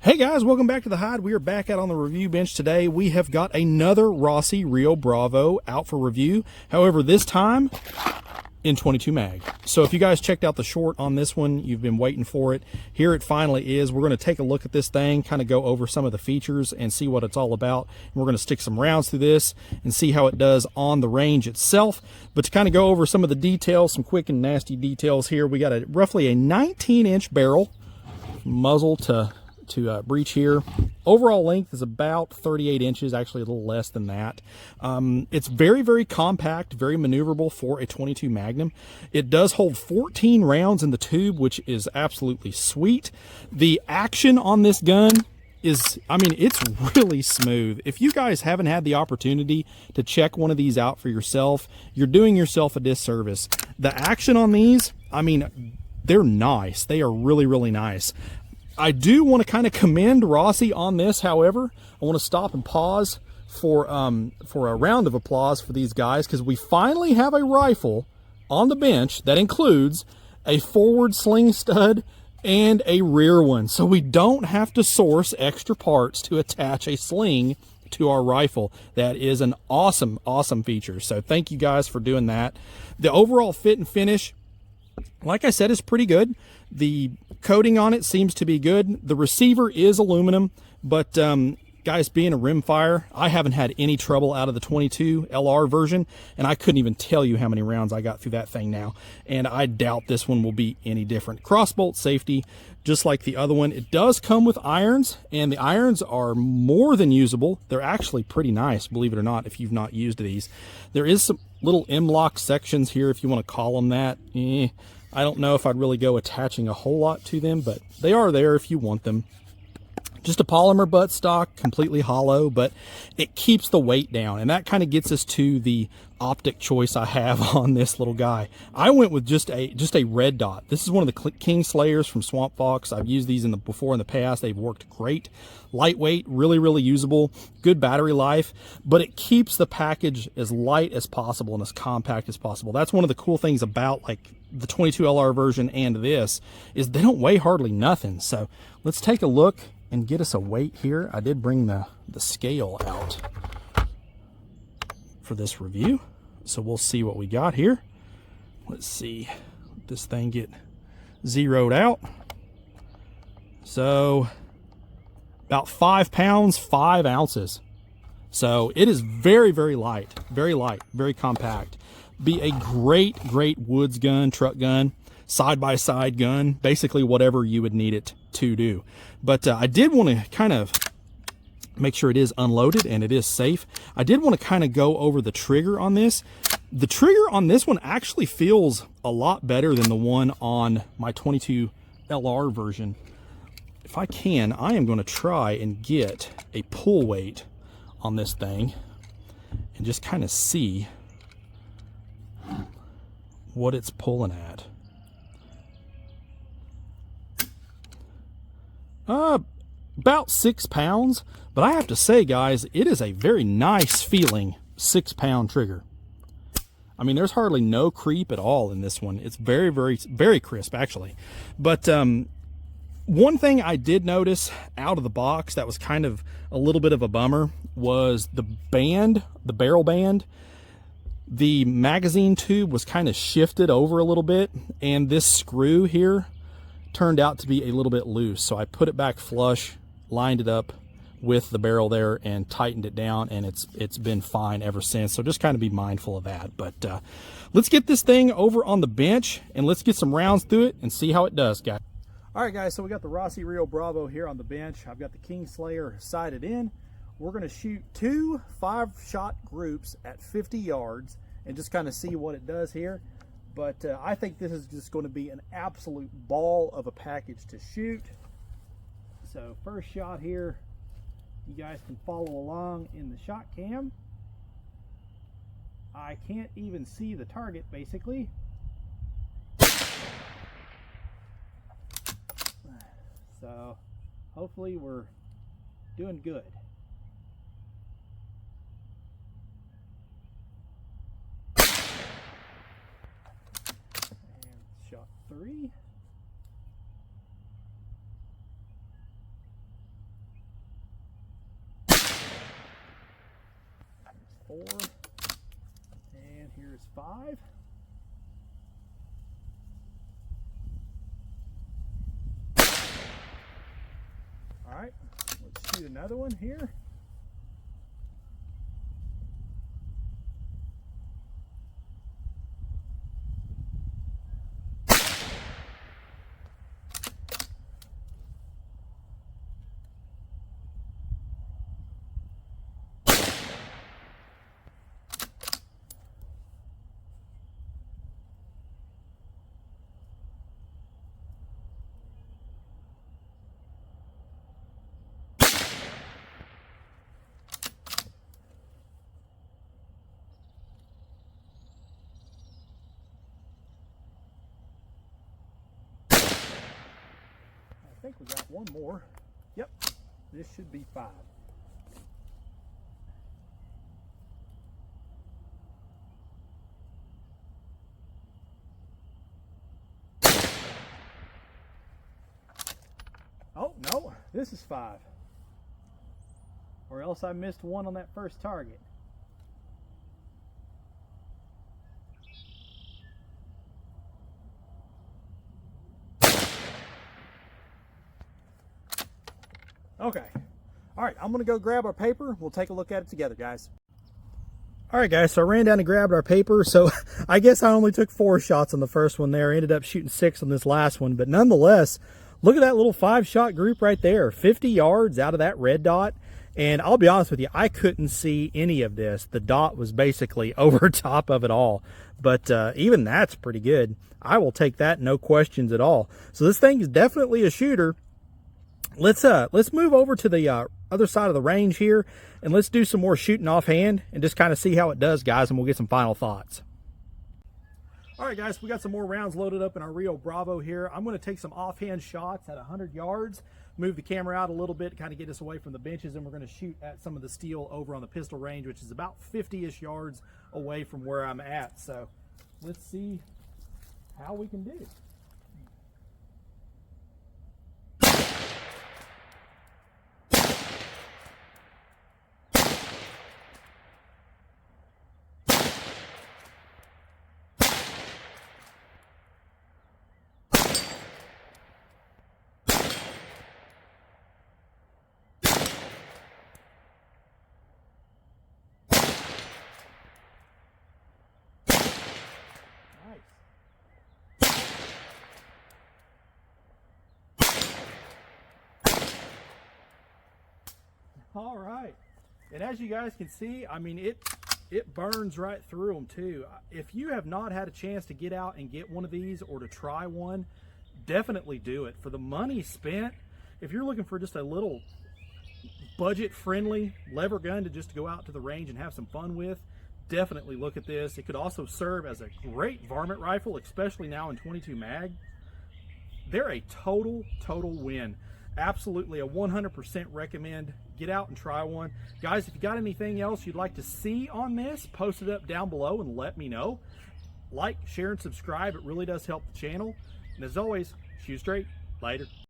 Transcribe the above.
Hey guys, welcome back to the Hide. We are back out on the review bench today. We have got another Rossi Rio Bravo out for review. However, this time in 22 mag. So if you guys checked out the short on this one, you've been waiting for it. Here it finally is. We're going to take a look at this thing, kind of go over some of the features and see what it's all about. And we're going to stick some rounds through this and see how it does on the range itself. But to kind of go over some of the details, some quick and nasty details here, we got roughly a 19-inch barrel, muzzle to breech here. Overall length is about 38 inches, actually a little less than that. It's very, very compact, very maneuverable for a 22 Magnum. It does hold 14 rounds in the tube, which is absolutely sweet. The action on this gun is, I mean, it's really smooth. If you guys haven't had the opportunity to check one of these out for yourself, you're doing yourself a disservice. The action on these, I mean, they're nice. They are really, really nice. I do want to kind of commend Rossi on this. However, I want to stop and pause for a round of applause for these guys, because we finally have a rifle on the bench that includes a forward sling stud and a rear one, so we don't have to source extra parts to attach a sling to our rifle. That is an awesome, awesome feature. So thank you guys for doing that. The overall fit and finish, like I said, is pretty good. The coating on it seems to be good. The receiver is aluminum, but guys, being a rimfire, I haven't had any trouble out of the 22 LR version, and I couldn't even tell you how many rounds I got through that thing now, and I doubt this one will be any different. Crossbolt safety, just like the other one. It does come with irons, and the irons are more than usable. They're actually pretty nice, believe it or not, if you've not used these. There is some little M-lock sections here, if you want to call them that. I don't know if I'd really go attaching a whole lot to them, but they are there if you want them. Just a polymer buttstock, completely hollow, but it keeps the weight down, and that kind of gets us to the optic choice I have on this little guy. I went with just a red dot. This is one of the King Slayers from Swamp Fox. I've used these before in the past. They've worked great. Lightweight, really, really usable, good battery life, but it keeps the package as light as possible and as compact as possible. That's one of the cool things about like the 22 LR version and this, is they don't weigh hardly nothing. So let's take a look and get us a weight here. I did bring the scale out for this review, so we'll see what we got here. Let's see, let this thing get zeroed out. So about 5 pounds, 5 ounces. So it is very, very light, very compact. Be a great woods gun, truck gun, side-by-side gun, basically whatever you would need it to do. But I did want to kind of make sure it is unloaded and it is safe. I did want to kind of go over the trigger on this. The trigger on this one actually feels a lot better than the one on my 22 LR version. If I can, I am going to try and get a pull weight on this thing and just kind of see what it's pulling at. About 6 pounds, but I have to say, guys, it is a very nice feeling 6-pound trigger. I mean, there's hardly no creep at all in this one. It's very, very crisp, actually. But one thing I did notice out of the box that was kind of a little bit of a bummer was the band, the barrel band. The magazine tube was kind of shifted over a little bit, and this screw here turned out to be a little bit loose. So I put it back flush, lined it up with the barrel there, and tightened it down, and it's been fine ever since. So just kind of be mindful of that. But let's get this thing over on the bench and let's get some rounds through it and see how it does, guys. All right, guys, so we got the Rossi Rio Bravo here on the bench. I've got the King Slayer sighted in. We're going to shoot 2 5-shot groups at 50 yards and just kind of see what it does here. But I think this is just going to be an absolute ball of a package to shoot. So first shot here, you guys can follow along in the shot cam. I can't even see the target, basically. So hopefully we're doing good. And shot 3. 4. And here's 5. All right, let's shoot another one here. I think we got one more. Yep, this should be 5. Oh, no, this is 5. Or else I missed one on that first target. Okay. All right, I'm going to go grab our paper. We'll take a look at it together, guys. All right, guys, so I ran down and grabbed our paper. So I guess I only took 4 shots on the first one there. Ended up shooting 6 on this last one. But nonetheless, look at that little 5-shot group right there. 50 yards out of that red dot. And I'll be honest with you, I couldn't see any of this. The dot was basically over top of it all. But even that's pretty good. I will take that, no questions at all. So this thing is definitely a shooter. Let's move over to the other side of the range here, and let's do some more shooting offhand and just kind of see how it does, guys, and we'll get some final thoughts. All right, guys, we got some more rounds loaded up in our Rio Bravo here. I'm going to take some offhand shots at 100 yards, move the camera out a little bit, kind of get us away from the benches, and we're going to shoot at some of the steel over on the pistol range, which is about 50-ish yards away from where I'm at. So let's see how we can do. All right, and as you guys can see, I mean, it burns right through them too. If you have not had a chance to get out and get one of these or to try one, definitely do it. For the money spent, if you're looking for just a little budget-friendly lever gun to just go out to the range and have some fun with, definitely look at this. It could also serve as a great varmint rifle, especially now in 22 mag. They're a total win. Absolutely a 100% recommend. Get out and try one. Guys, if you got anything else you'd like to see on this, post it up down below and let me know. Like, share, and subscribe. It really does help the channel. And as always, shoot straight. Later.